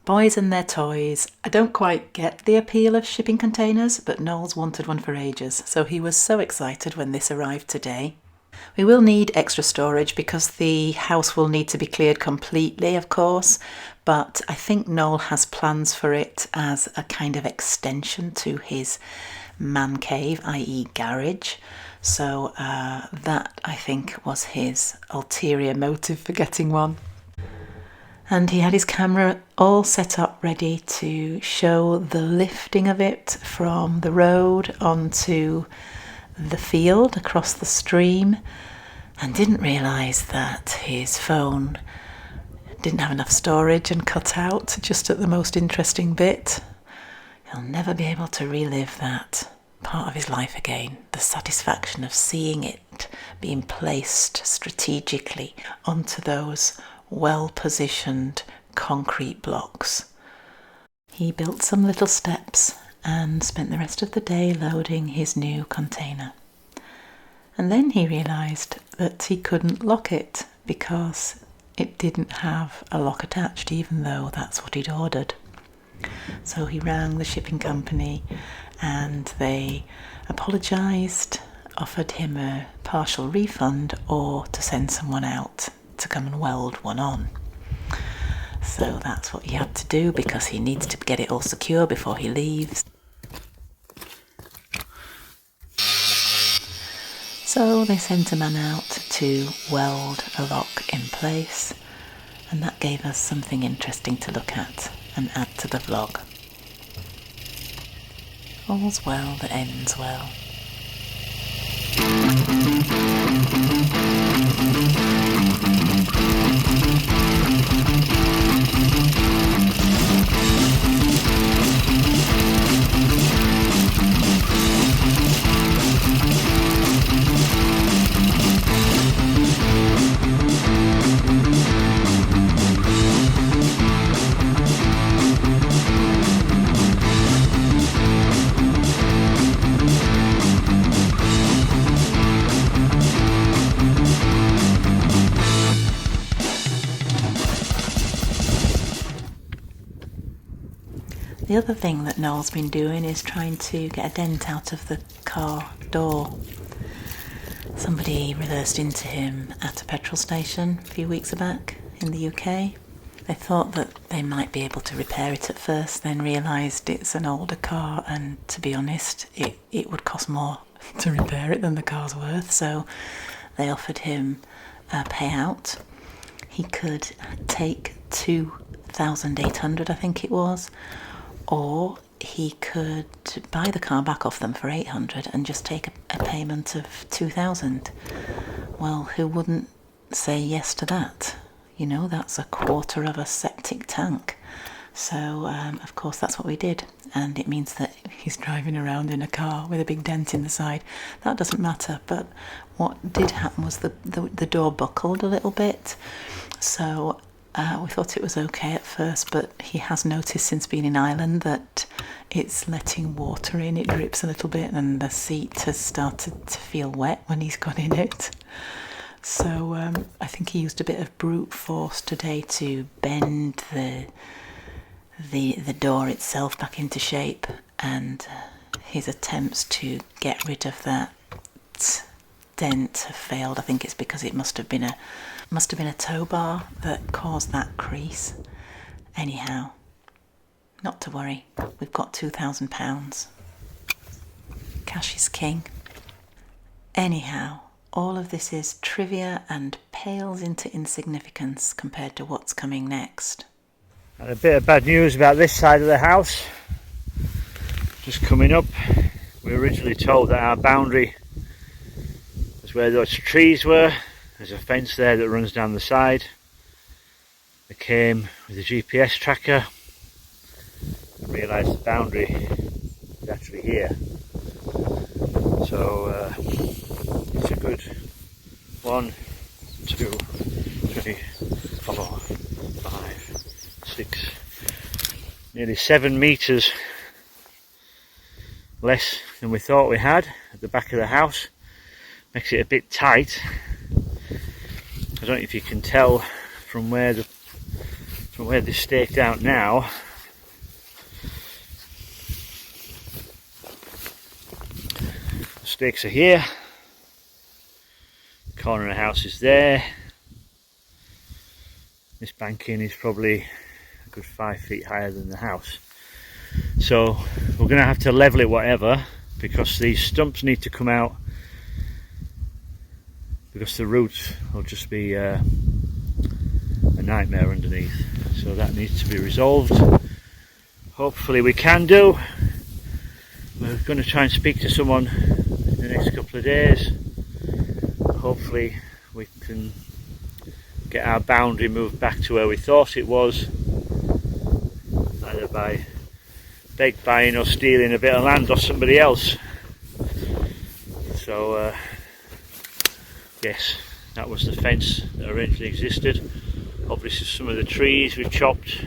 Boys and their toys. I don't quite get the appeal of shipping containers, but Noel's wanted one for ages, so he was so excited when this arrived today. We will need extra storage because the house will need to be cleared completely, of course, but I think Noel has plans for it as a kind of extension to his man cave, i.e. garage. So that, I think, was his ulterior motive for getting one. And he had his camera all set up ready to show the lifting of it from the road onto the field across the stream, and didn't realise that his phone didn't have enough storage and cut out just at the most interesting bit. He'll never be able to relive that part of his life again, the satisfaction of seeing it being placed strategically onto those well-positioned concrete blocks. He built some little steps and spent the rest of the day loading his new container. And then he realised that he couldn't lock it because it didn't have a lock attached, even though that's what he'd ordered. So he rang the shipping company and they apologised, offered him a partial refund or to send someone out to come and weld one on. So that's what he had to do because he needs to get it all secure before he leaves. So they sent a man out to weld a lock in place, and that gave us something interesting to look at and add to the vlog. All's well that ends well. The other thing that Noel's been doing is trying to get a dent out of the car door. Somebody reversed into him at a petrol station a few weeks back in the UK. They thought that they might be able to repair it at first, then realised it's an older car, and to be honest, it would cost more to repair it than the car's worth, so they offered him a payout. He could take 2,800, I think it was, or he could buy the car back off them for 800 and just take a payment of 2,000. Well, who wouldn't say yes to that? You know, that's a quarter of a septic tank. So, of course, that's what we did. And it means that he's driving around in a car with a big dent in the side. That doesn't matter. But what did happen was the door buckled a little bit. So we thought it was okay at first, but he has noticed since being in Ireland that it's letting water in. It drips a little bit and the seat has started to feel wet when he's gone in it. So I think he used a bit of brute force today to bend the door itself back into shape, and his attempts to get rid of that dent have failed. I think it's because it must have been a tow bar that caused that crease. Anyhow, not to worry, we've got £2,000. Cash is king. Anyhow, all of this is trivia and pales into insignificance compared to what's coming next. And a bit of bad news about this side of the house. Just coming up, we were originally told that our boundary was where those trees were. There's a fence there that runs down the side. They came with a GPS tracker and realised the boundary is actually here. So it's a good 1, 2, 3, 4, 5, 6, nearly 7 metres less than we thought we had at the back of the house. Makes it a bit tight. I don't know if you can tell from where the from where they're staked out now, the stakes are here, the corner of the house is there. This banking is probably a good 5 feet higher than the house, so we're going to have to level it whatever, because these stumps need to come out, because the roots will just be a nightmare underneath. So that needs to be resolved. Hopefully we can do. We're going to try and speak to someone in the next couple of days. Hopefully we can get our boundary moved back to where we thought it was, either by beg buying or stealing a bit of land off somebody else. So yes, that was the fence that originally existed. Obviously some of the trees we've chopped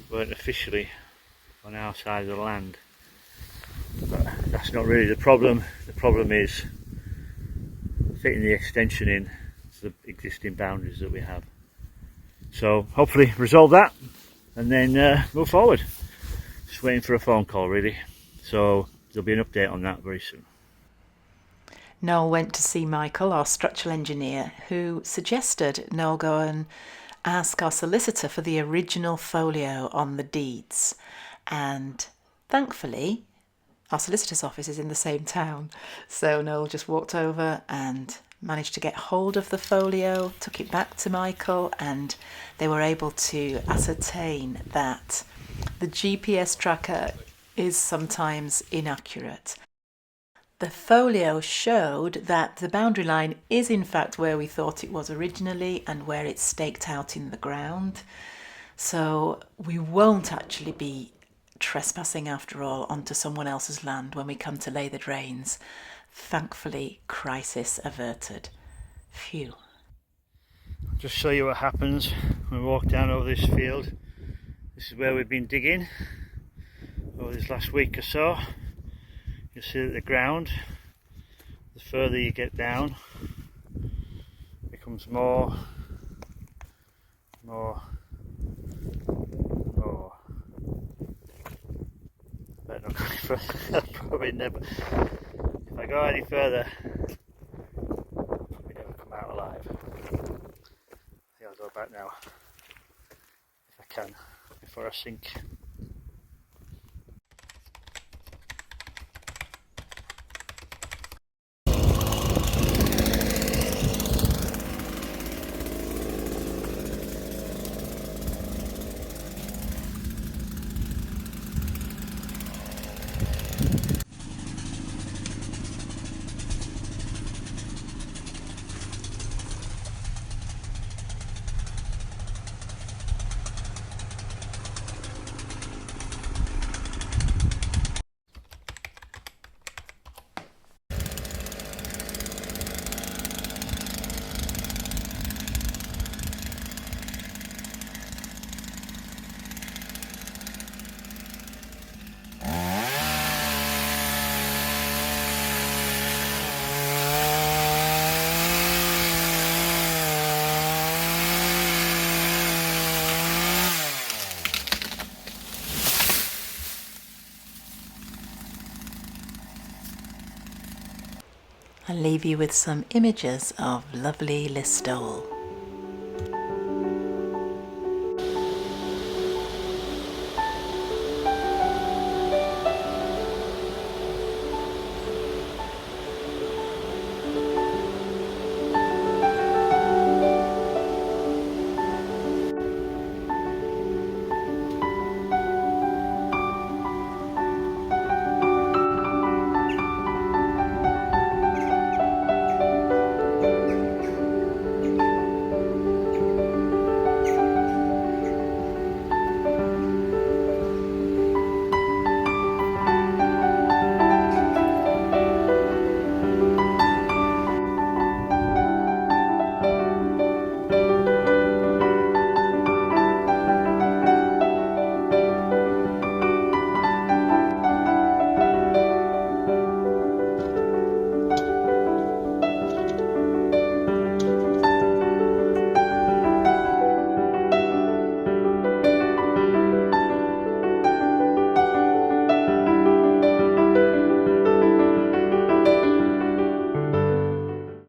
weren't officially on our side of the land, but that's not really the problem. The problem is fitting the extension in to the existing boundaries that we have. So hopefully resolve that and then move forward. Just waiting for a phone call really, so there'll be an update on that very soon. Noel went to see Michael, our structural engineer, who suggested Noel go and ask our solicitor for the original folio on the deeds. And thankfully, our solicitor's office is in the same town. So Noel just walked over and managed to get hold of the folio, took it back to Michael, and they were able to ascertain that the GPS tracker is sometimes inaccurate. The folio showed that the boundary line is in fact where we thought it was originally and where it's staked out in the ground. So we won't actually be trespassing after all onto someone else's land when we come to lay the drains. Thankfully, crisis averted. Phew. I'll just show you what happens when we walk down over this field. This is where we've been digging over this last week or so. You'll see that the ground, the further you get down, becomes more. Better not go any further. Probably never. If I go any further, I'll probably never come out alive. I think I'll go back now, if I can, before I sink. I'll leave you with some images of lovely Listowel.